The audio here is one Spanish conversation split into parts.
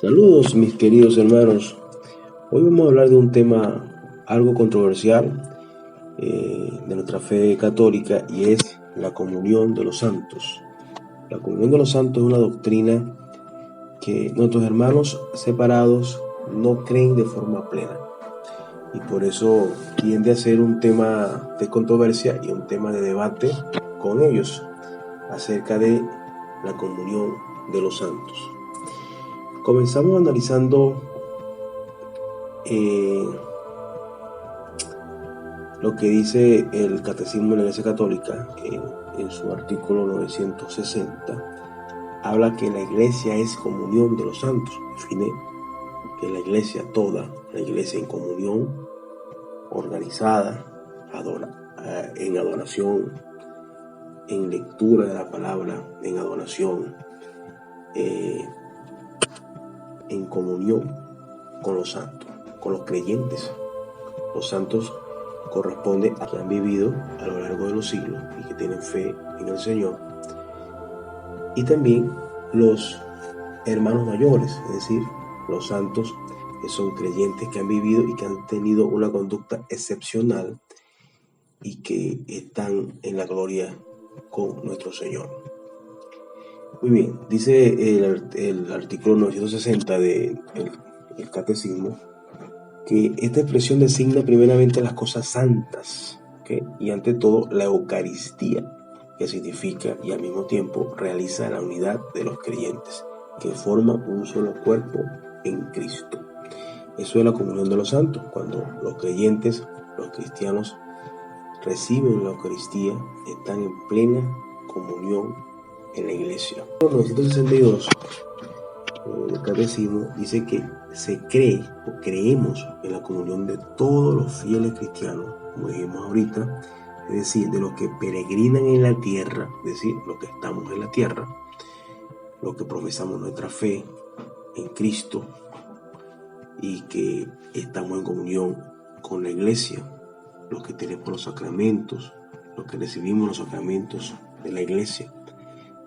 Saludos mis queridos hermanos. Hoy vamos a hablar de un tema algo controversial de nuestra fe católica, y es la comunión de los santos. La comunión de los santos es una doctrina que nuestros hermanos separados no creen de forma plena, y por eso tiende a ser un tema de controversia y un tema de debate con ellos acerca de la comunión de los santos. Comenzamos analizando lo que dice el Catecismo de la Iglesia Católica en su artículo 960. Habla que la Iglesia es comunión de los santos. Define que la Iglesia toda, la Iglesia en comunión, organizada, en adoración, en lectura de la palabra, en adoración, en comunión con los santos, con los creyentes. Los santos corresponden a que han vivido a lo largo de los siglos y que tienen fe en el Señor, y también los hermanos mayores, es decir, los santos que son creyentes, que han vivido y que han tenido una conducta excepcional y que están en la gloria con nuestro Señor. Muy bien, dice el artículo 960 del Catecismo que esta expresión designa primeramente las cosas santas, ¿okay? Y ante todo la Eucaristía, que significa y al mismo tiempo realiza la unidad de los creyentes, que forman un solo cuerpo en Cristo. Eso es la comunión de los santos, cuando los creyentes, los cristianos, reciben la Eucaristía, están en plena comunión en la iglesia. En 962, el Catecismo dice que se cree o creemos en la comunión de todos los fieles cristianos, como dijimos ahorita, es decir, de los que peregrinan en la tierra, es decir, los que estamos en la tierra, los que profesamos nuestra fe en Cristo y que estamos en comunión con la iglesia, los que tenemos los sacramentos, los que recibimos los sacramentos de la iglesia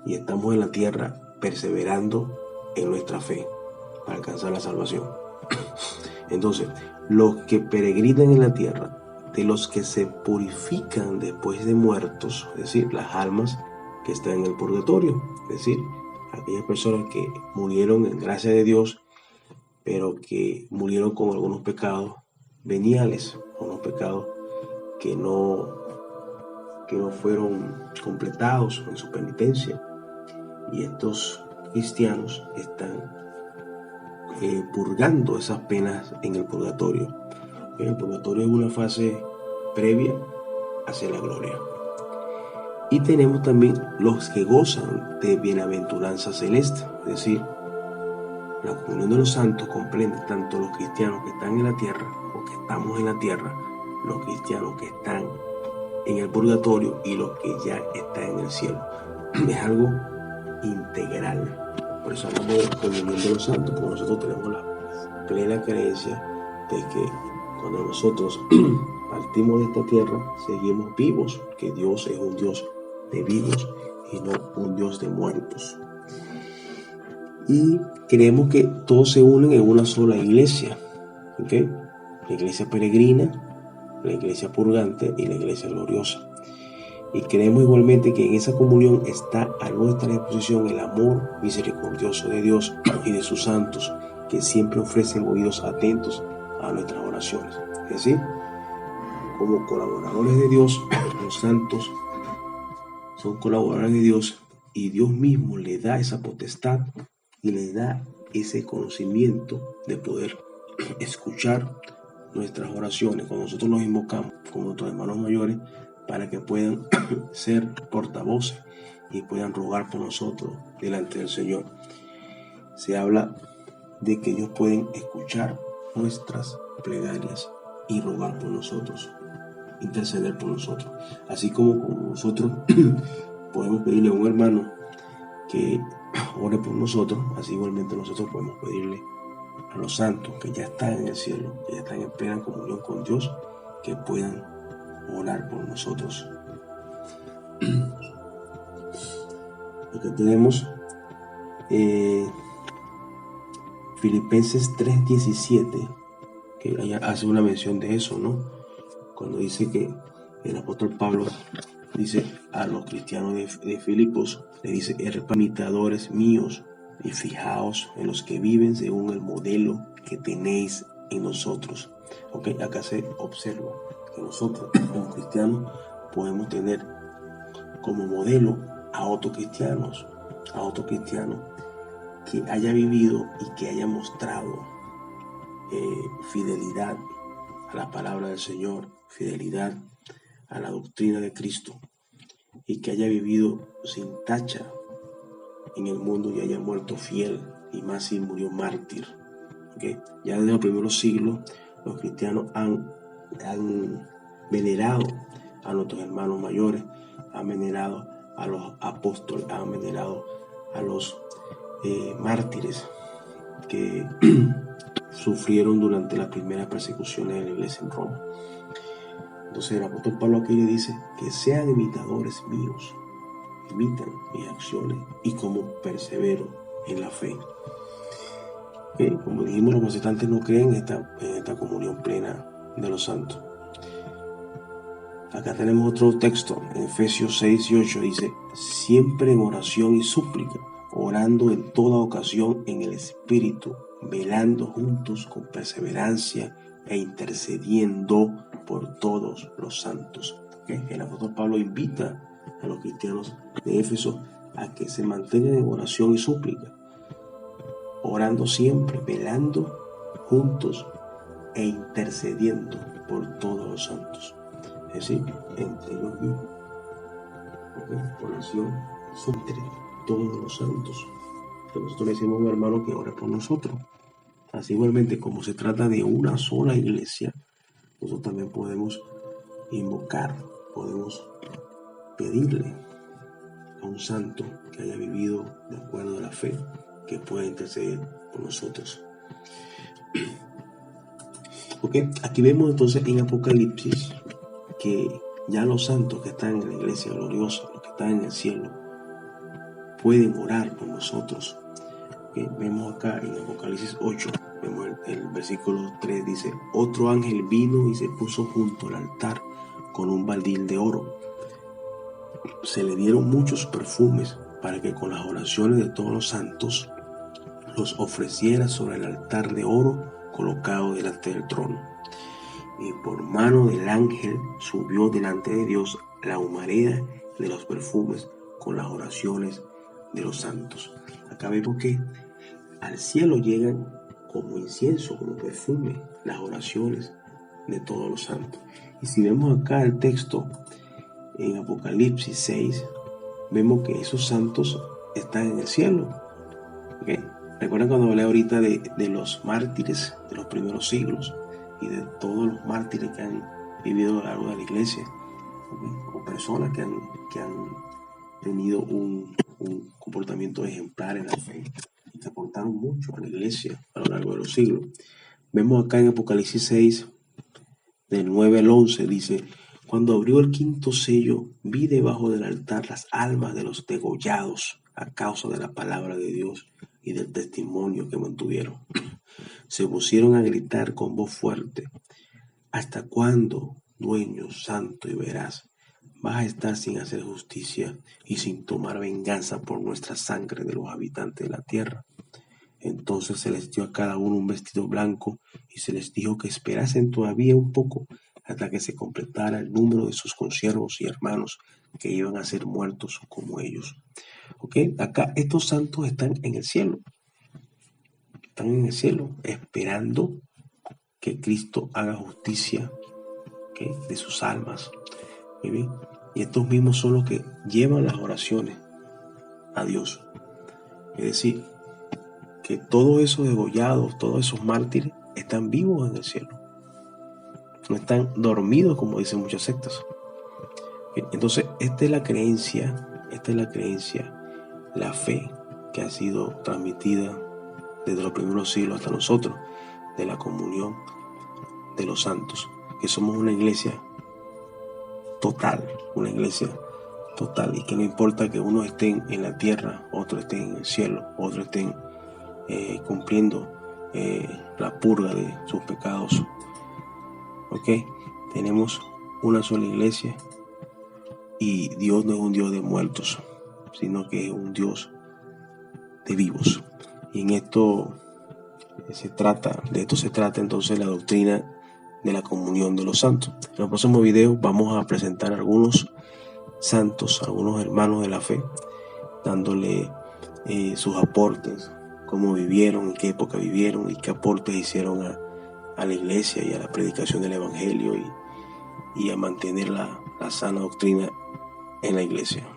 y estamos en la tierra perseverando en nuestra fe para alcanzar la salvación. Entonces, los que peregrinan en la tierra, de los que se purifican después de muertos, es decir, las almas que están en el purgatorio, es decir, aquellas personas que murieron en gracia de Dios, pero que murieron con algunos pecados veniales, unos pecados que no fueron completados en su penitencia, y estos cristianos están purgando esas penas en el purgatorio. El purgatorio es una fase previa hacia la gloria. Y tenemos también los que gozan de bienaventuranza celeste, es decir, la comunión de los santos comprende tanto los cristianos que están en la tierra o que estamos en la tierra, los cristianos que están en el purgatorio y los que ya están en el cielo. Es algo integral. Por eso hablamos de la comunión de los santos, porque nosotros tenemos la plena creencia de que cuando nosotros partimos de esta tierra, seguimos vivos, que Dios es un Dios de vivos y no un Dios de muertos. Y creemos que todos se unen en una sola iglesia, ¿okay? La iglesia peregrina, la iglesia purgante y la iglesia gloriosa. Y creemos igualmente que en esa comunión está a nuestra disposición el amor misericordioso de Dios y de sus santos, que siempre ofrecen oídos atentos a nuestras oraciones. Es decir, como colaboradores de Dios, los santos son colaboradores de Dios, y Dios mismo le da esa potestad y le da ese conocimiento de poder escuchar nuestras oraciones cuando nosotros nos invocamos con nuestros hermanos mayores, para que puedan ser portavoces y puedan rogar por nosotros delante del Señor. Se habla de que ellos pueden escuchar nuestras plegarias y rogar por nosotros, interceder por nosotros. Así como nosotros podemos pedirle a un hermano que ore por nosotros, así igualmente nosotros podemos pedirle a los santos que ya están en el cielo, que ya están en plena comunión con Dios, que puedan orar por nosotros. Lo que tenemos Filipenses 3:17, que ella hace una mención de eso, ¿no? Cuando dice que el apóstol Pablo dice a los cristianos de Filipos, le dice: imitadores míos, y fijaos en los que viven según el modelo que tenéis en nosotros. Okay, acá se observa que nosotros como cristianos podemos tener como modelo a otros cristianos que haya vivido y que haya mostrado fidelidad a la palabra del Señor, fidelidad a la doctrina de Cristo, y que haya vivido sin tacha en el mundo y haya muerto fiel, y más si murió mártir. ¿Okay? Ya desde los primeros siglos los cristianos han venerado a nuestros hermanos mayores, han venerado a los apóstoles, han venerado a los mártires que sufrieron durante las primeras persecuciones de la iglesia en Roma. Entonces el apóstol Pablo aquí le dice que sean imitadores míos, imitan mis acciones y cómo persevero en la fe. Como dijimos, los protestantes no creen en esta comunión plena de los santos. Acá tenemos otro texto, en Efesios 6:8 dice: siempre en oración y súplica, orando en toda ocasión en el Espíritu, velando juntos con perseverancia e intercediendo por todos los santos. El apóstol Pablo invita a los cristianos de Éfeso a que se mantengan en oración y súplica, orando siempre, velando juntos e intercediendo por todos los santos. Es decir, entre ellos mismos. Oración entre todos los santos. Entonces nosotros le decimos a un hermano que ore por nosotros. Así igualmente, como se trata de una sola iglesia, nosotros también podemos invocar, podemos pedirle a un santo que haya vivido de acuerdo a la fe, que pueda interceder por nosotros. Aquí vemos entonces en Apocalipsis que ya los santos que están en la iglesia gloriosa, los que están en el cielo, pueden orar por nosotros. Vemos acá en Apocalipsis 8, vemos el versículo 3, dice: otro ángel vino y se puso junto al altar con un baldín de oro. Se le dieron muchos perfumes para que con las oraciones de todos los santos los ofreciera sobre el altar de oro colocado delante del trono. Y por mano del ángel subió delante de Dios la humareda de los perfumes con las oraciones de los santos. Acá vemos que al cielo llegan como incienso, como perfume, las oraciones de todos los santos. Y si vemos acá el texto en Apocalipsis 6, vemos que esos santos están en el cielo. ¿Recuerdan cuando hablé ahorita de los mártires de los primeros siglos y de todos los mártires que han vivido a lo largo de la iglesia? O personas que han tenido un comportamiento ejemplar en la fe y que aportaron mucho a la iglesia a lo largo de los siglos. Vemos acá en Apocalipsis 6, del 9 al 11, dice: cuando abrió el quinto sello, vi debajo del altar las almas de los degollados a causa de la palabra de Dios y del testimonio que mantuvieron. Se pusieron a gritar con voz fuerte: ¿hasta cuándo, dueño santo y veraz, vas a estar sin hacer justicia y sin tomar venganza por nuestra sangre de los habitantes de la tierra? Entonces se les dio a cada uno un vestido blanco y se les dijo que esperasen todavía un poco hasta que se completara el número de sus consiervos y hermanos que iban a ser muertos como ellos. Acá estos santos están en el cielo. Están en el cielo esperando que Cristo haga justicia de sus almas. Muy bien. Y estos mismos son los que llevan las oraciones a Dios. Es decir, que todos esos degollados, todos esos mártires están vivos en el cielo. No están dormidos como dicen muchas sectas. Entonces, esta es la creencia, la fe que ha sido transmitida desde los primeros siglos hasta nosotros, de la comunión de los santos, que somos una iglesia total, y que no importa que unos estén en la tierra, otros estén en el cielo, otros estén cumpliendo la purga de sus pecados. ¿Ok? Tenemos una sola iglesia y Dios no es un Dios de muertos, sino que es un Dios de vivos. Y de esto se trata entonces la doctrina de la comunión de los santos. En el próximo video vamos a presentar algunos santos, algunos hermanos de la fe, dándole sus aportes, cómo vivieron, en qué época vivieron y qué aportes hicieron a la iglesia y a la predicación del evangelio y a mantener la sana doctrina en la iglesia.